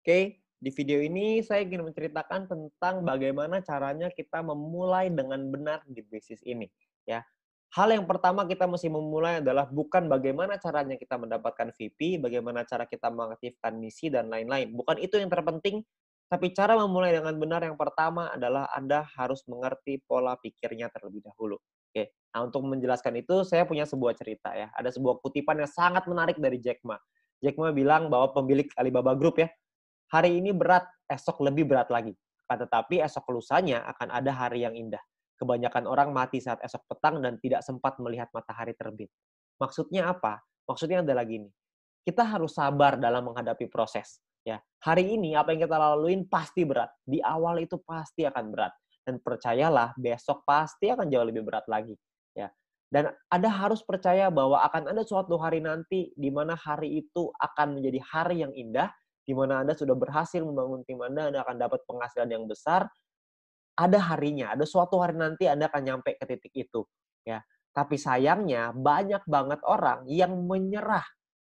Oke, di video ini saya ingin menceritakan tentang bagaimana caranya kita memulai dengan benar di bisnis ini, ya. Hal yang pertama kita mesti memulai adalah bukan bagaimana caranya kita mendapatkan VP, bagaimana cara kita mengaktifkan misi dan lain-lain. Bukan itu yang terpenting, tapi cara memulai dengan benar yang pertama adalah Anda harus mengerti pola pikirnya terlebih dahulu. Oke. Nah, untuk menjelaskan itu saya punya sebuah cerita ya. Ada sebuah kutipan yang sangat menarik dari Jack Ma. Jack Ma bilang bahwa pemilik Alibaba Group ya, hari ini berat, esok lebih berat lagi. Akan tetapi esok lusanya akan ada hari yang indah. Kebanyakan orang mati saat esok petang dan tidak sempat melihat matahari terbit. Maksudnya apa? Maksudnya adalah gini, kita harus sabar dalam menghadapi proses. Ya, hari ini apa yang kita laluin pasti berat. Di awal itu pasti akan berat. Dan percayalah, besok pasti akan jauh lebih berat lagi. Ya, dan Anda harus percaya bahwa akan ada suatu hari nanti di mana hari itu akan menjadi hari yang indah, di mana Anda sudah berhasil membangun tim Anda akan dapat penghasilan yang besar, ada harinya, ada suatu hari nanti Anda akan nyampe ke titik itu, ya. Tapi sayangnya banyak banget orang yang menyerah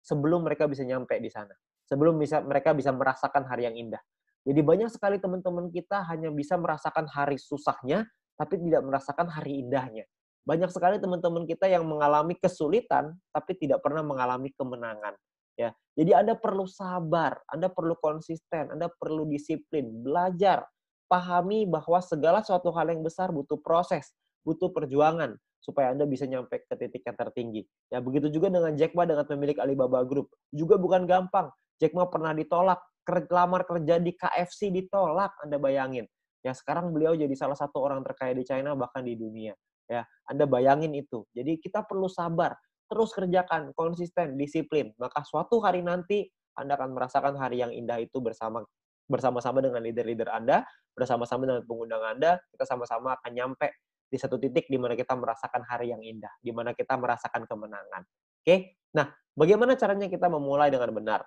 sebelum mereka bisa nyampe di sana. Sebelum mereka bisa merasakan hari yang indah. Jadi banyak sekali teman-teman kita hanya bisa merasakan hari susahnya, tapi tidak merasakan hari indahnya. Banyak sekali teman-teman kita yang mengalami kesulitan, tapi tidak pernah mengalami kemenangan. Ya, jadi Anda perlu sabar, Anda perlu konsisten, Anda perlu disiplin, belajar, pahami bahwa segala suatu hal yang besar butuh proses, butuh perjuangan supaya Anda bisa nyampe ke titik yang tertinggi. Ya, begitu juga dengan Jack Ma dengan pemilik Alibaba Group. Juga bukan gampang. Jack Ma pernah ditolak, lamar kerja di KFC ditolak, Anda bayangin. Ya, sekarang beliau jadi salah satu orang terkaya di China bahkan di dunia. Ya, Anda bayangin itu. Jadi kita perlu sabar, terus kerjakan, konsisten, disiplin. Maka suatu hari nanti Anda akan merasakan hari yang indah itu bersama-sama dengan leader-leader Anda, bersama-sama dengan pengundang Anda, kita sama-sama akan nyampe di satu titik di mana kita merasakan hari yang indah, di mana kita merasakan kemenangan. Oke? Nah, bagaimana caranya kita memulai dengan benar?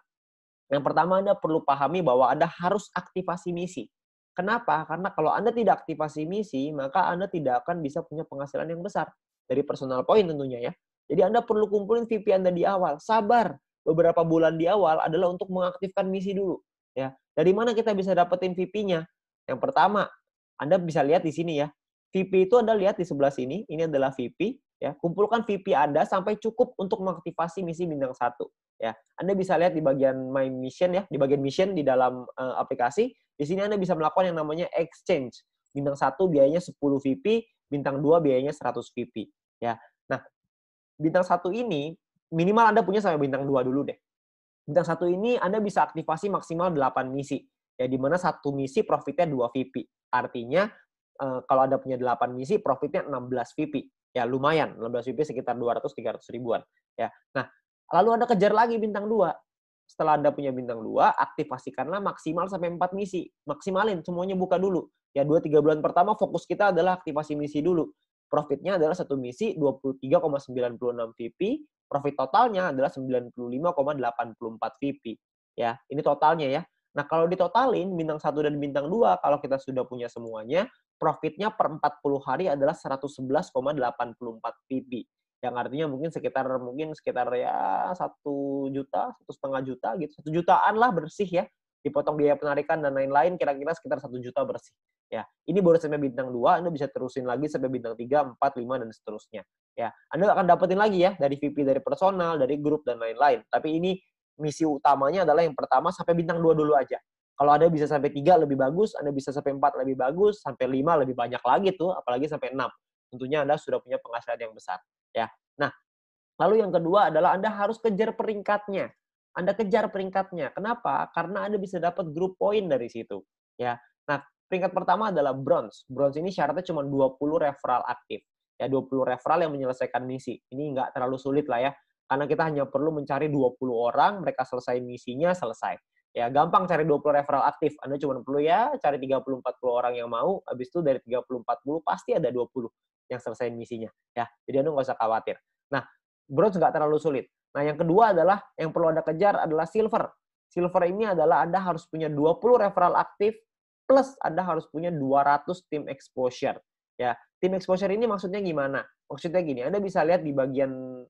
Yang pertama Anda perlu pahami bahwa Anda harus aktivasi misi. Kenapa? Karena kalau Anda tidak aktivasi misi, maka Anda tidak akan bisa punya penghasilan yang besar. Dari personal point tentunya ya. Jadi Anda perlu kumpulin VP Anda di awal. Sabar. Beberapa bulan di awal adalah untuk mengaktifkan misi dulu. Ya. Dari mana kita bisa dapetin VP-nya? Yang pertama, Anda bisa lihat di sini ya. VP itu Anda lihat di sebelah sini, ini adalah VP. Ya. Kumpulkan VP Anda sampai cukup untuk mengaktifasi misi bintang 1. Ya, Anda bisa lihat di bagian My Mission ya, di bagian mission di dalam aplikasi. Di sini Anda bisa melakukan yang namanya exchange. Bintang 1 biayanya 10 VP, bintang 2 biayanya 100 VP. Ya. Nah, bintang 1 ini minimal Anda punya sampai bintang 2 dulu deh. Bintang 1 ini Anda bisa aktivasi maksimal 8 misi. Ya, di mana satu misi profitnya 2 VP. Artinya kalau Anda punya 8 misi profitnya 16 VP. Ya, lumayan. 16 VP sekitar 200-300 ribuan. Ya. Nah, lalu Anda kejar lagi bintang 2. Setelah Anda punya bintang 2, aktivasikanlah maksimal sampai 4 misi. Maksimalin, semuanya buka dulu. Ya, 2-3 bulan pertama fokus kita adalah aktivasi misi dulu. Profitnya adalah satu misi 23,96 VP, profit totalnya adalah 95,84 VP. Ya, ini totalnya ya. Nah, kalau ditotalin bintang 1 dan bintang 2, kalau kita sudah punya semuanya, profitnya per 40 hari adalah 111,84 VP. Yang artinya mungkin sekitar ya 1 juta, 1,5 juta gitu. 1 jutaan lah bersih ya. Dipotong biaya penarikan dan lain-lain kira-kira sekitar 1 juta bersih. Ya, ini baru sampai bintang 2, Anda bisa terusin lagi sampai bintang 3, 4, 5 dan seterusnya. Ya, Anda akan dapetin lagi ya dari VP dari personal, dari grup dan lain-lain. Tapi ini misi utamanya adalah yang pertama sampai bintang 2 dulu aja. Kalau Anda bisa sampai 3 lebih bagus, Anda bisa sampai 4 lebih bagus, sampai 5 lebih banyak lagi tuh, apalagi sampai 6. Tentunya Anda sudah punya penghasilan yang besar, ya. Nah, lalu yang kedua adalah Anda harus kejar peringkatnya. Anda kejar peringkatnya. Kenapa? Karena Anda bisa dapat grup poin dari situ, ya. Nah, peringkat pertama adalah bronze. Bronze ini syaratnya cuma 20 referral aktif. Ya, 20 referral yang menyelesaikan misi. Ini nggak terlalu sulit lah ya. Karena kita hanya perlu mencari 20 orang, mereka selesai misinya, selesai. Ya, gampang cari 20 referral aktif. Anda cuma perlu ya cari 30-40 orang yang mau, habis itu dari 30-40 pasti ada 20 yang selesai misinya. Ya, jadi Anda nggak usah khawatir. Nah, bronze nggak terlalu sulit. Nah, yang kedua adalah yang perlu Anda kejar adalah silver. Silver ini adalah Anda harus punya 20 referral aktif plus Anda harus punya 200 tim exposure. Ya, tim exposure ini maksudnya gimana? Maksudnya gini, Anda bisa lihat di bagian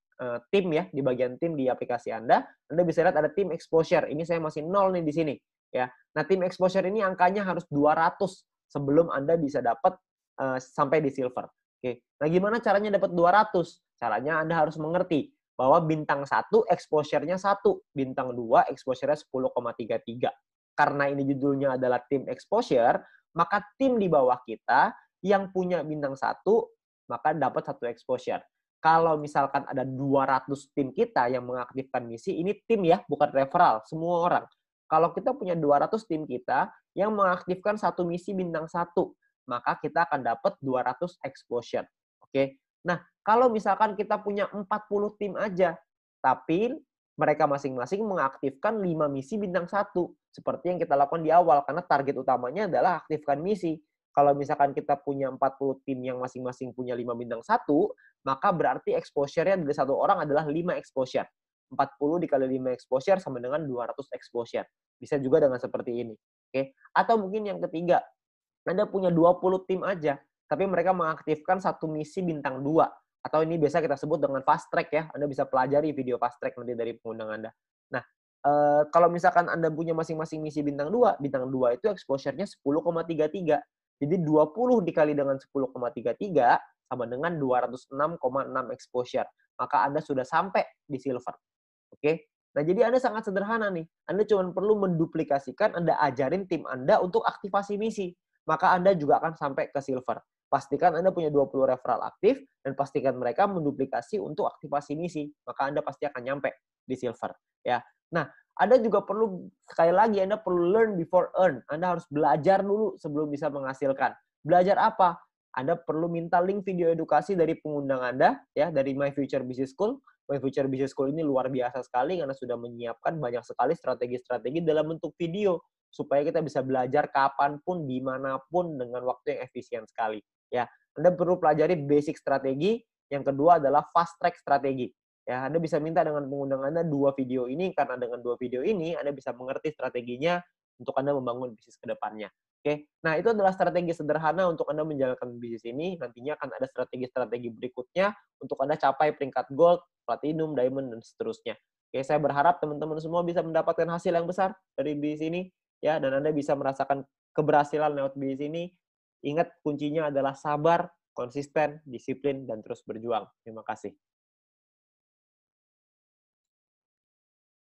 tim ya, di bagian tim di aplikasi Anda bisa lihat ada tim exposure. Ini saya masih 0 nih di sini. ya. Nah, tim exposure ini angkanya harus 200 sebelum Anda bisa dapat sampai di silver. Oke. Nah, gimana caranya dapat 200? Caranya Anda harus mengerti bahwa bintang 1 exposure-nya 1, bintang 2 exposure-nya 10,33. Karena ini judulnya adalah tim exposure, maka tim di bawah kita yang punya bintang 1 maka dapat 1 exposure. Kalau misalkan ada 200 tim kita yang mengaktifkan misi, ini tim ya, bukan referral, semua orang. Kalau kita punya 200 tim kita yang mengaktifkan satu misi bintang 1, maka kita akan dapat 200 exposure. Oke. Nah, kalau misalkan kita punya 40 tim aja, tapi mereka masing-masing mengaktifkan 5 misi bintang 1, seperti yang kita lakukan di awal, karena target utamanya adalah aktifkan misi. Kalau misalkan kita punya 40 tim yang masing-masing punya 5 bintang 1, maka berarti exposure-nya dari satu orang adalah 5 exposure. 40 dikali 5 exposure sama dengan 200 exposure. Bisa juga dengan seperti ini. Oke. Atau mungkin yang ketiga, Anda punya 20 tim aja, tapi mereka mengaktifkan satu misi bintang 2. Atau ini biasa kita sebut dengan fast track ya. Anda bisa pelajari video fast track nanti dari pengundang Anda. Nah, kalau misalkan Anda punya masing-masing misi bintang 2 itu exposure-nya 10,33. Jadi 20 dikali dengan 10,33 sama dengan 206,6 exposure. Maka Anda sudah sampai di silver. Oke. Nah, jadi Anda sangat sederhana nih. Anda cuma perlu menduplikasikan, Anda ajarin tim Anda untuk aktivasi misi. Maka Anda juga akan sampai ke silver. Pastikan Anda punya 20 referral aktif, dan pastikan mereka menduplikasi untuk aktivasi misi. Maka Anda pasti akan nyampe di silver. Ya. Nah, Anda juga perlu, sekali lagi, Anda perlu learn before earn. Anda harus belajar dulu sebelum bisa menghasilkan. Belajar apa? Anda perlu minta link video edukasi dari pengundang Anda, ya, dari My Future Business School. My Future Business School ini luar biasa sekali karena sudah menyiapkan banyak sekali strategi-strategi dalam bentuk video supaya kita bisa belajar kapanpun, dimanapun dengan waktu yang efisien sekali. Ya, Anda perlu pelajari basic strategi. Yang kedua adalah fast track strategi. Ya, Anda bisa minta dengan pengundang Anda 2 video ini karena dengan 2 video ini Anda bisa mengerti strateginya untuk Anda membangun bisnis ke depannya. Oke, nah itu adalah strategi sederhana untuk Anda menjalankan bisnis ini. Nantinya akan ada strategi-strategi berikutnya untuk Anda capai peringkat gold, platinum, diamond, dan seterusnya. Oke, saya berharap teman-teman semua bisa mendapatkan hasil yang besar dari bisnis ini, ya, dan Anda bisa merasakan keberhasilan lewat bisnis ini. Ingat, kuncinya adalah sabar, konsisten, disiplin, dan terus berjuang. Terima kasih.